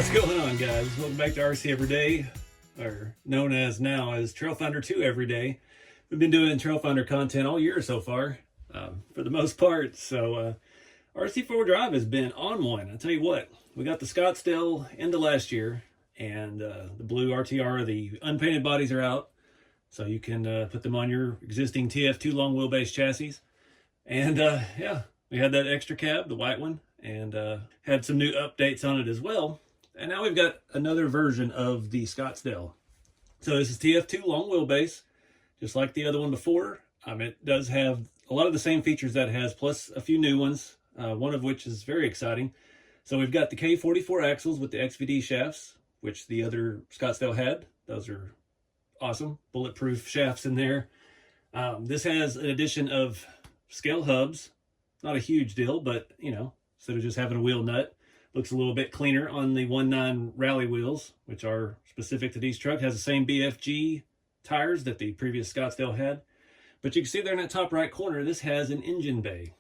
What's going on, guys? Welcome back to RC Everyday, or known as now as Trail Finder 2 Everyday. We've been doing Trail Finder content all year so far, for the most part. So RC4wd Drive has been on one. I tell you what, we got the Scottsdale into last year, and the blue RTR, the unpainted bodies are out, so you can put them on your existing TF2 long wheelbase chassis. And yeah, we had that extra cab, the white one, and had some new updates on it as well. And now we've got another version of the Scottsdale. So this is TF2 long wheelbase, just like the other one before. It does have a lot of the same features that it has, plus a few new ones, one of which is very exciting. So we've got the K44 axles with the XVD shafts, which the other Scottsdale had. Those are awesome, bulletproof shafts in there. This has an addition of scale hubs. Not a huge deal, but, you know, instead of just having a wheel nut, looks a little bit cleaner on the 1.9 rally wheels, which are specific to these trucks. Has the same BFG tires that the previous Scottsdale had. But you can see there in that top right corner, this has an engine bay.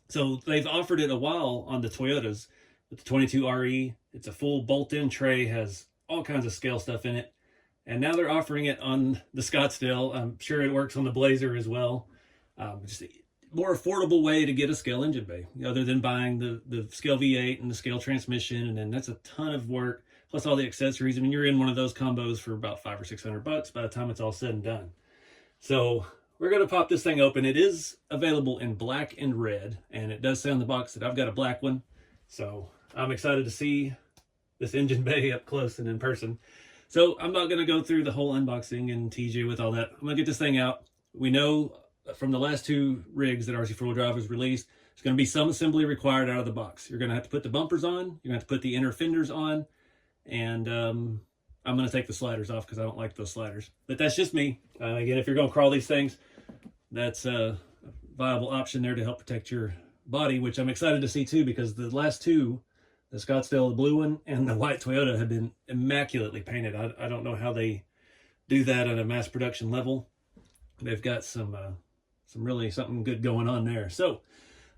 So they've offered it a while on the Toyotas with the 22 RE. It's a full bolt-in tray, has all kinds of scale stuff in it. And now they're offering it on the Scottsdale. I'm sure it works on the Blazer as well. Just a more affordable way to get a scale engine bay, other than buying the scale V8 and the scale transmission, and then that's a ton of work, plus all the accessories. I mean, you're in one of those combos for about $500 or $600 by the time it's all said and done. So we're going to pop this thing open. It is available in black and red, and it does say on the box that I've got a black one. So I'm excited to see this engine bay up close and in person. So I'm not going to go through the whole unboxing and tease you with all that. I'm going to get this thing out. We know from the last two rigs that RC4wd Drive has released, there's going to be some assembly required out of the box. You're going to have to put the bumpers on, you're going to have to put the inner fenders on, and I'm going to take the sliders off because I don't like those sliders. But that's just me. Again, if you're going to crawl these things, that's a viable option there to help protect your body, which I'm excited to see too, because the last two, the Scottsdale, the blue one, and the white Toyota, have been immaculately painted. I don't know how they do that at a mass production level. They've got some really something good going on there. So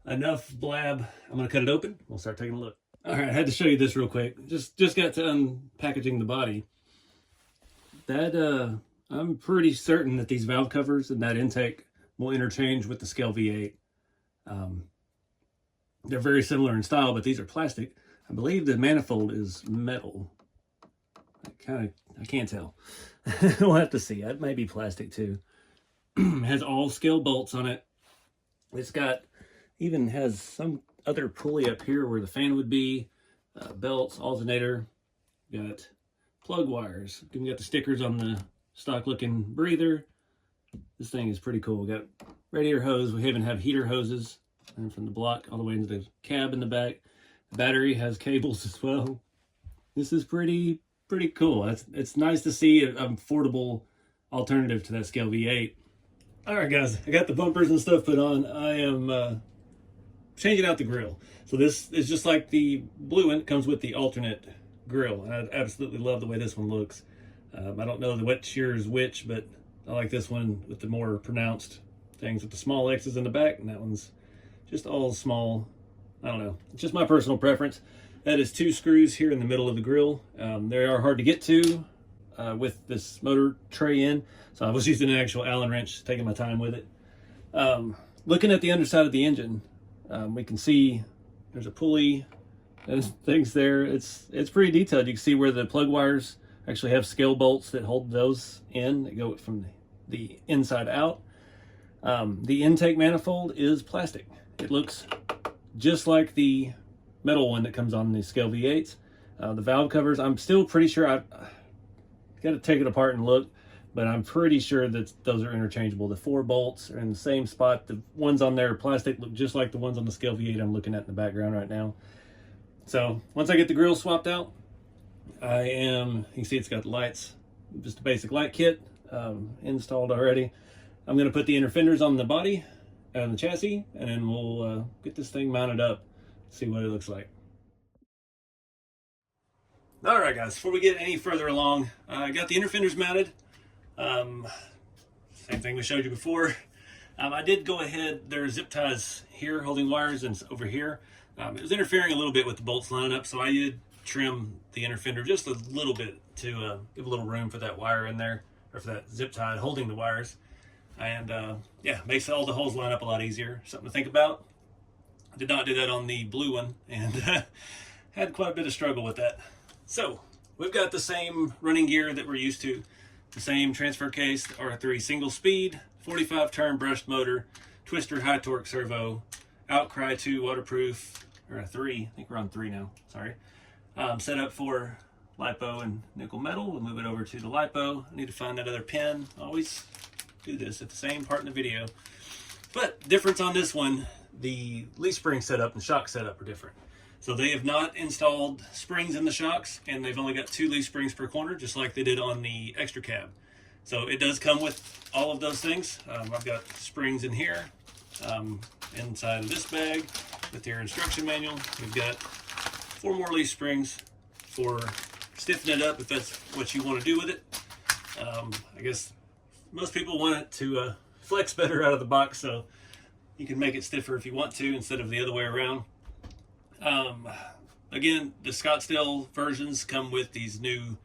enough blab. I'm going to cut it open. We'll start taking a look. All right, I had to show you this real quick. Just got to unpackaging the body. That I'm pretty certain that these valve covers and that intake will interchange with the scale V8. They're very similar in style, but these are plastic. I believe the manifold is metal. I can't tell. We'll have to see. It may be plastic too. It has all scale bolts on it. It's got, even has some other pulley up here where the fan would be, belts, alternator, got plug wires. Even got the stickers on the stock looking breather. This thing is pretty cool. Got radiator hose. We even have heater hoses, and from the block all the way into the cab in the back. The battery has cables as well. This is pretty cool. It's nice to see an affordable alternative to that scale V8. All right, guys, I got the bumpers and stuff put on. I am changing out the grill. So this is just like the blue one. It comes with the alternate grill. I absolutely love the way this one looks. I don't know which year is which, but I like this one with the more pronounced things with the small X's in the back, and that one's just all small. I don't know. It's just my personal preference. That is 2 screws here in the middle of the grill. They are hard to get to with this motor tray in. So I was using an actual Allen wrench, taking my time with it. Looking at the underside of the engine, we can see there's a pulley and things there. It's pretty detailed. You can see where the plug wires actually have scale bolts that hold those in. They go from the inside out. The intake manifold is plastic. It looks just like the metal one that comes on the scale V8s. The valve covers, I'm still pretty sure I've got to take it apart and look, but I'm pretty sure that those are interchangeable. The 4 bolts are in the same spot. The ones on there are plastic, look just like the ones on the scale V8 I'm looking at in the background right now. So once I get the grill swapped out, you can see it's got the lights, just a basic light kit installed already. I'm going to put the inner fenders on the body and the chassis, and then we'll get this thing mounted up, see what it looks like. All right, guys, before we get any further along, I got the inner fenders mounted. Same thing we showed you before. I did go ahead, there are zip ties here holding wires and over here. It was interfering a little bit with the bolts lining up, so I did trim the inner fender just a little bit to give a little room for that wire in there, or for that zip tie holding the wires. And yeah, makes all the holes line up a lot easier. Something to think about. I did not do that on the blue one, and had quite a bit of struggle with that. So we've got the same running gear that we're used to, the same transfer case, R3 single speed, 45 turn brushed motor, twister high torque servo, Outcry 2 waterproof, or a 3, I think we're on 3 now, sorry. Set up for lipo and nickel metal. We'll move it over to the lipo. I need to find that other pin. Always do this at the same part in the video. But difference on this one, the leaf spring setup and shock setup are different. So they have not installed springs in the shocks, and they've only got 2 leaf springs per corner, just like they did on the extra cab. So it does come with all of those things. I've got springs in here, inside of this bag with your instruction manual. We've got 4 more leaf springs for stiffening it up if that's what you want to do with it. I guess most people want it to flex better out of the box, so you can make it stiffer if you want to instead of the other way around. Again, the Scottsdale versions come with these new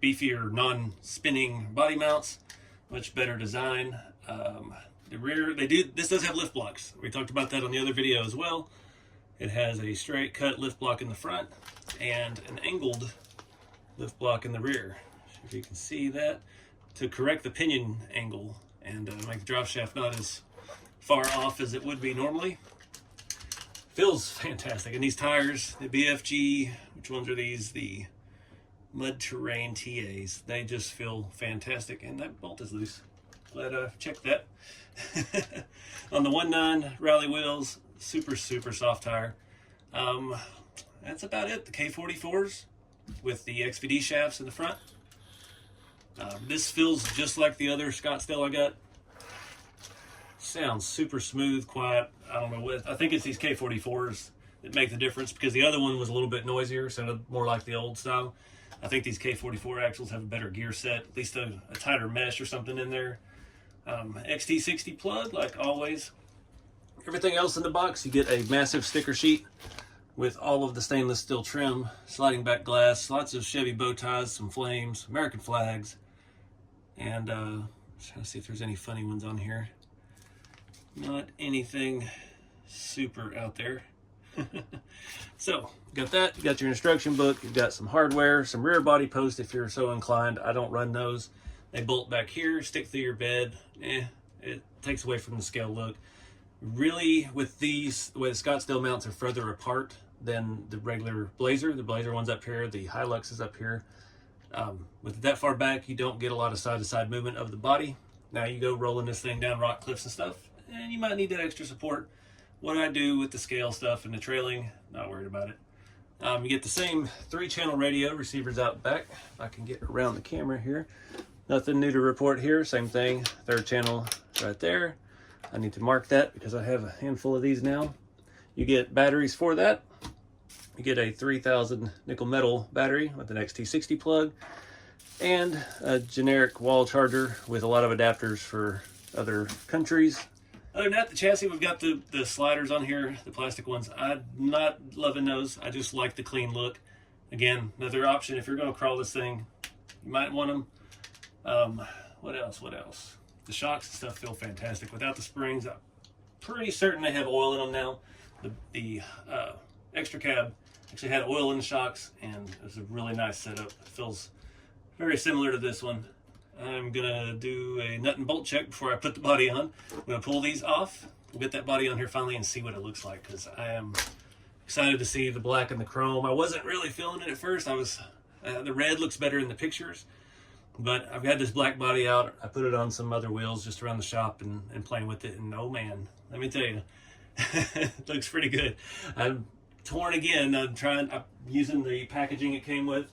beefier non-spinning body mounts, much better design. The rear, this does have lift blocks. We talked about that on the other video as well. It has a straight cut lift block in the front and an angled lift block in the rear. If you can see that, to correct the pinion angle and make the drop shaft not as far off as it would be normally. Feels fantastic. And these tires, the BFG, which ones are these? The Mud Terrain TAs. They just feel fantastic. And that bolt is loose. Glad I checked that. On the 1.9 rally wheels, super soft tire. That's about it. The K44s with the XVD shafts in the front. This feels just like the other Scottsdale I got. Sounds super smooth, quiet. I don't know what, I think it's these K44s that make the difference, because the other one was a little bit noisier, sounded more like the old style. I think these K44 axles have a better gear set, at least a tighter mesh or something in there. XT60 plug, like always. Everything else in the box, you get a massive sticker sheet with all of the stainless steel trim, sliding back glass, lots of Chevy bow ties, some flames, American flags, and trying to see if there's any funny ones on here. Not anything super out there. So, you got that, you got your instruction book, you've got some hardware, some rear body posts if you're so inclined. I don't run those. They bolt back here, stick through your bed. It takes away from the scale look. Really, with these, the way the Scottsdale mounts are further apart than the regular Blazer. The Blazer one's up here, the Hilux is up here. With it that far back, you don't get a lot of side-to-side movement of the body. Now you go rolling this thing down rock cliffs and stuff, and you might need that extra support. What I do with the scale stuff and the trailing, not worried about it. You get the same 3-channel radio, receivers out back. If I can get around the camera here. Nothing new to report here, same thing, 3rd channel right there. I need to mark that because I have a handful of these now. You get batteries for that. You get a 3000 nickel metal battery with an XT60 plug and a generic wall charger with a lot of adapters for other countries. Other than that, the chassis, we've got the sliders on here, the plastic ones. I'm not loving those. I just like the clean look. Again, another option if you're going to crawl this thing, you might want them. What else? The shocks and stuff feel fantastic. Without the springs, I'm pretty certain they have oil in them now. The extra cab actually had oil in the shocks, and it was a really nice setup. It feels very similar to this one. I'm gonna do a nut and bolt check before I put the body on. I'm gonna pull these off. We'll get that body on here finally and see what it looks like, because I am excited to see the black and the chrome. I wasn't really feeling it at first. The red looks better in the pictures, but I've got this black body out. I put it on some other wheels just around the shop and playing with it, and oh man, let me tell you, it looks pretty good. I'm torn again. I'm using the packaging it came with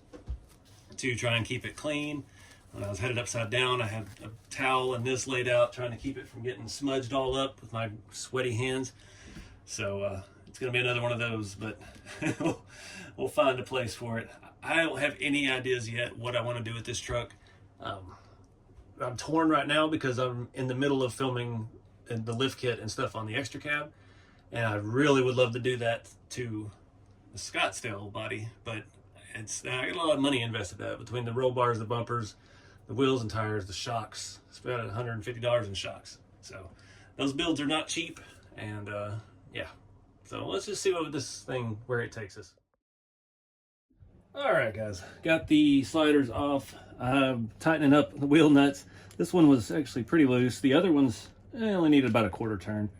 to try and keep it clean. When I was headed upside down, I had a towel and this laid out, trying to keep it from getting smudged all up with my sweaty hands. So it's going to be another one of those, but we'll find a place for it. I don't have any ideas yet what I want to do with this truck. I'm torn right now because I'm in the middle of filming the lift kit and stuff on the extra cab, and I really would love to do that to the Scottsdale body, but I got a lot of money invested in that between the roll bars, the bumpers, the wheels and tires, the shocks. It's about $150 in shocks. So those builds are not cheap, and yeah. So let's just see what this thing, where it takes us. All right, guys, got the sliders off. Tightening up the wheel nuts. This one was actually pretty loose. The other ones only needed about a quarter turn.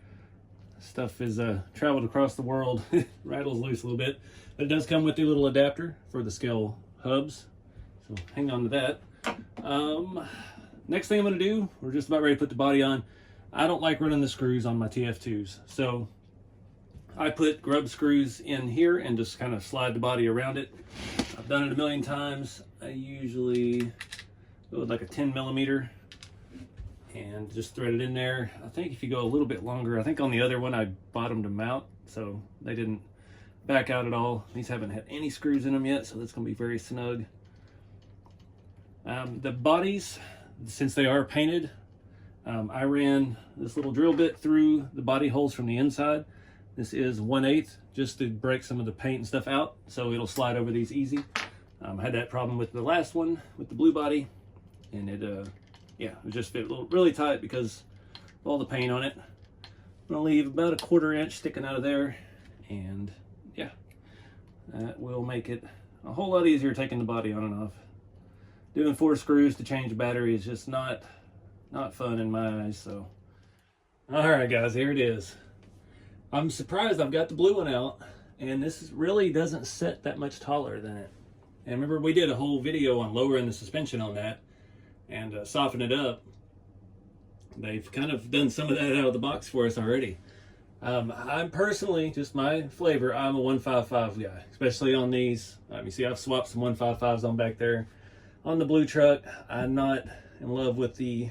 Stuff is traveled across the world. Rattles loose a little bit, but it does come with the little adapter for the scale hubs, so hang on to that. Next thing I'm going to do, we're just about ready to put the body on. I don't like running the screws on my TF2s, so I put grub screws in here and just kind of slide the body around it. I've done it a million times. I usually go with like a 10 millimeter and just thread it in there. I think if you go a little bit longer, I think on the other one I bottomed them out so they didn't back out at all. These haven't had any screws in them yet, so that's going to be very snug. The bodies, since they are painted, I ran this little drill bit through the body holes from the inside. This is 1/8 just to break some of the paint and stuff out, so it'll slide over these easy. I had that problem with the last one with the blue body, and it yeah, it just fit really tight because of all the paint on it. I'm gonna leave about a 1/4 inch sticking out of there, and yeah, that will make it a whole lot easier taking the body on and off. Doing 4 screws to change a battery is just not fun in my eyes. So all right, guys, here it is. I'm surprised I've got the blue one out, and this really doesn't set that much taller than it. And remember, we did a whole video on lowering the suspension on that and soften it up. They've kind of done some of that out of the box for us already. I'm personally, just my flavor, I'm a 155 guy, especially on these. You see I've swapped some 155s on back there. On the blue truck, I'm not in love with the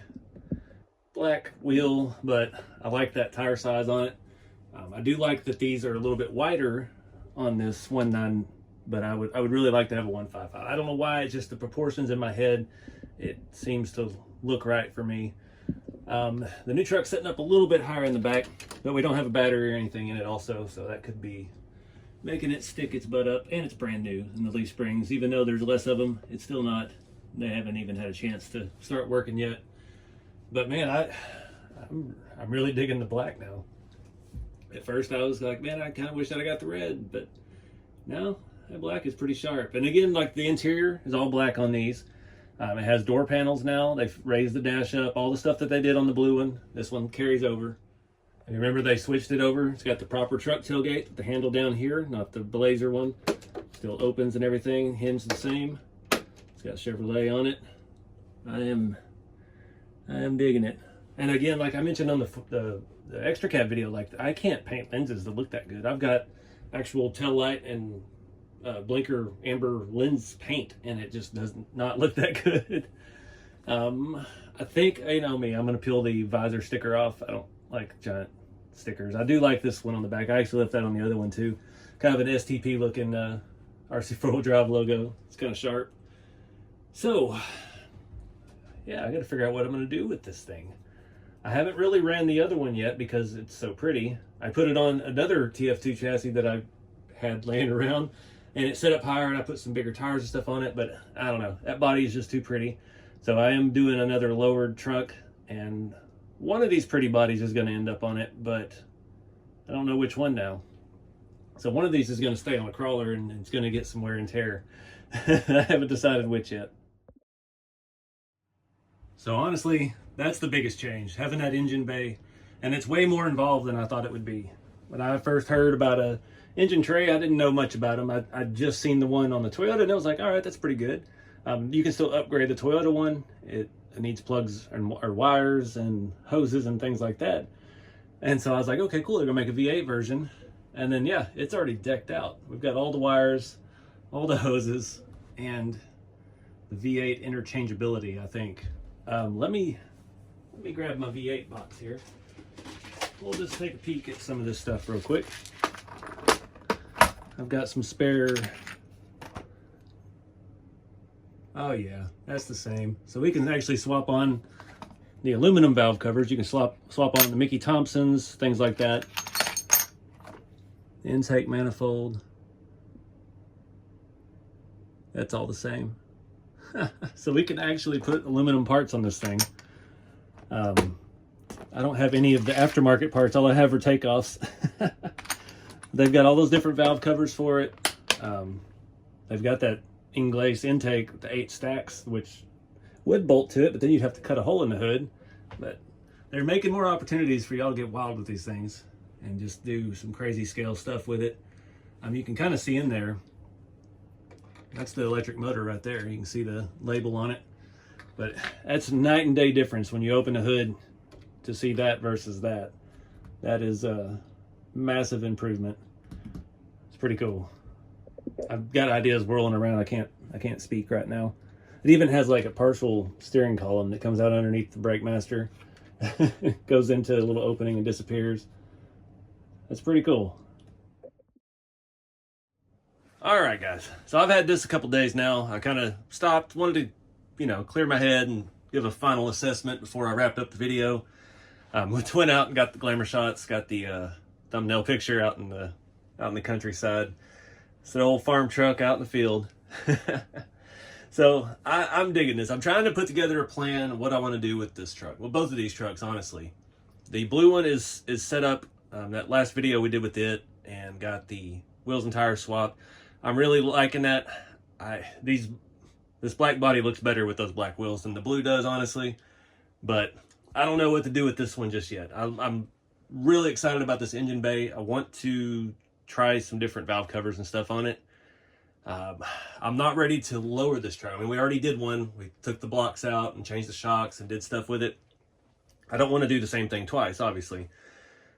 black wheel, but I like that tire size on it. I do like that these are a little bit wider on this 1.9, but I would really like to have a 155. I don't know why, it's just the proportions in my head. It seems to look right for me. The new truck's setting up a little bit higher in the back, but we don't have a battery or anything in it also, so that could be making it stick its butt up. And it's brand new, and the leaf springs, even though there's less of them, it's still not, they haven't even had a chance to start working yet. But man, I'm really digging the black now. At first I was like, man, I kind of wish that I got the red, but now that black is pretty sharp. And again, like the interior is all black on these. It has door panels now. They've raised the dash up. All the stuff that they did on the blue one, this one carries over. And remember, they switched it over. It's got the proper truck tailgate, the handle down here, not the Blazer one. Still opens and everything, hinge the same. It's got Chevrolet on it. I am digging it. And again, like I mentioned on the extra cab video, like I can't paint lenses that look that good. I've got actual tail light and blinker amber lens paint, and it just does not look that good. I think, you know me, I'm gonna peel the visor sticker off. I don't like giant stickers. I do like this one on the back. I actually left that on the other one too. Kind of an STP looking RC4wd logo. It's kind of sharp. So yeah, I gotta figure out what I'm gonna do with this thing. I haven't really ran the other one yet because it's so pretty. I put it on another TF2 chassis that I had laying around, and it set up higher, and I put some bigger tires and stuff on it, but I don't know, that body is just too pretty. So I am doing another lowered truck, and one of these pretty bodies is going to end up on it, but I don't know which one now. So one of these is going to stay on a crawler, and it's going to get some wear and tear. I haven't decided which yet. So honestly, that's the biggest change, having that engine bay, and it's way more involved than I thought it would be. When I first heard about a engine tray, I didn't know much about them. I'd just seen the one on the Toyota, and I was like, all right, that's pretty good. You can still upgrade the Toyota one. It needs plugs or wires and hoses and things like that. And so I was like, okay, cool, they're gonna make a V8 version. And then yeah, it's already decked out. We've got all the wires, all the hoses, and the V8 interchangeability, I think. Let me grab my V8 box here. We'll just take a peek at some of this stuff real quick. I've got some spare. Oh yeah, that's the same. So we can actually swap on the aluminum valve covers. You can swap on the Mickey Thompsons, things like that. The intake manifold. That's all the same. So we can actually put aluminum parts on this thing. I don't have any of the aftermarket parts. All I have are takeoffs. They've got all those different valve covers for it. They've got that Inglace intake with the 8 stacks, which would bolt to it, but then you'd have to cut a hole in the hood. But they're making more opportunities for y'all to get wild with these things and just do some crazy scale stuff with it. You can kind of see in there. That's the electric motor right there. You can see the label on it. But that's a night and day difference when you open the hood to see that versus that. That is a massive improvement. It's pretty cool. I've got ideas whirling around. I can't speak right now. It even has like a partial steering column that comes out underneath the brake master. Goes into a little opening and disappears. That's pretty cool. All right, guys. So I've had this a couple days now. I kind of stopped, wanted to, clear my head and give a final assessment before I wrapped up the video. We went out and got the glamour shots, got the thumbnail picture out in the countryside. It's an old farm truck out in the field. So I'm digging this. I'm trying to put together a plan of what I want to do with this truck. Well, both of these trucks, honestly. The blue one is set up. That last video we did with it and got the wheels and tires swapped. I'm really liking that. This black body looks better with those black wheels than the blue does, honestly. But I don't know what to do with this one just yet. I'm really excited about this engine bay. I want to try some different valve covers and stuff on it. I'm not ready to lower this truck. I mean, we already did one. We took the blocks out and changed the shocks and did stuff with it. I don't want to do the same thing twice, obviously.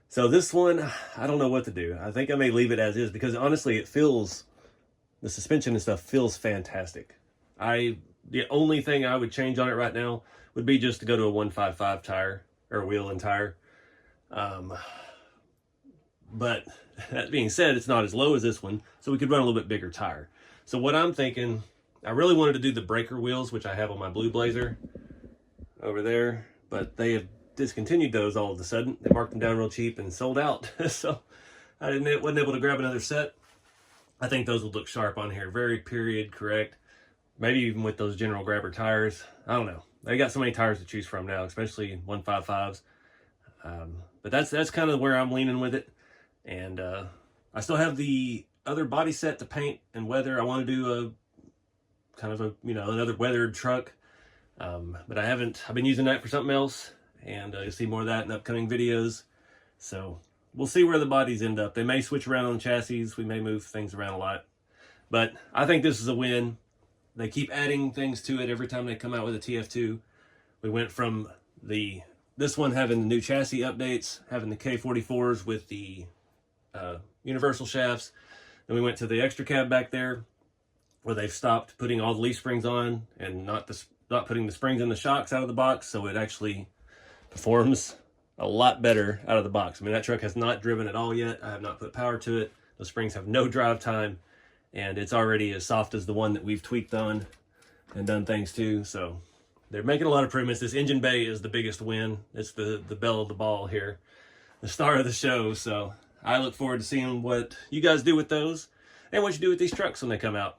So this one, I don't know what to do. I think I may leave it as is because honestly, the suspension and stuff feels fantastic. The only thing I would change on it right now would be just to go to a 155 tire or wheel and tire. But that being said, it's not as low as this one, so we could run a little bit bigger tire. So what I'm thinking, I really wanted to do the breaker wheels, which I have on my blue Blazer over there, but they have discontinued those all of a sudden. They marked them down real cheap and sold out. So I wasn't able to grab another set. I think those would look sharp on here. Very period correct. Maybe even with those general grabber tires. I don't know. They got so many tires to choose from now, especially 155s. But that's kind of where I'm leaning with it. And I still have the other body set to paint and weather. I want to do another weathered truck. But I've been using that for something else. And you'll see more of that in upcoming videos. So we'll see where the bodies end up. They may switch around on the chassis. We may move things around a lot. But I think this is a win. They keep adding things to it every time they come out with a TF2. We went from this one having the new chassis updates, having the K44s with the universal shafts. Then we went to the extra cab back there where they've stopped putting all the leaf springs on and not putting the springs in the shocks out of the box, so it actually performs a lot better out of the box. I mean, that truck has not driven at all yet. I have not put power to it. The springs have no drive time, and it's already as soft as the one that we've tweaked on and done things to. So they're making a lot of improvements. This engine bay is the biggest win. It's the belle of the ball here, the star of the show. So I look forward to seeing what you guys do with those and what you do with these trucks when they come out.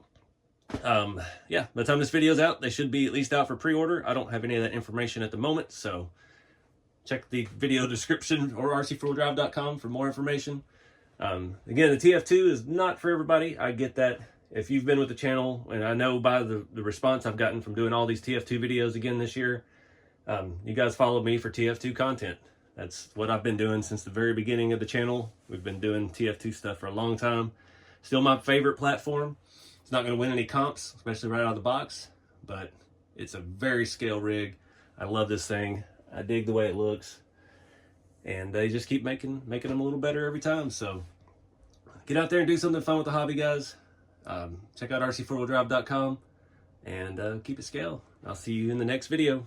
Yeah, by the time this video's out, they should be at least out for pre-order. I don't have any of that information at the moment, so check the video description or RC4wd.com for more information. Again, the TF2 is not for everybody. I get that. If you've been with the channel, and I know by the response I've gotten from doing all these TF2 videos again this year, you guys followed me for TF2 content. That's what I've been doing since the very beginning of the channel. We've been doing TF2 stuff for a long time. Still my favorite platform. It's not going to win any comps, especially right out of the box, but it's a very scale rig. I love this thing. I dig the way it looks, and they just keep making them a little better every time. So get out there and do something fun with the hobby, guys. Check out RC4wd.com and keep it scale. I'll see you in the next video.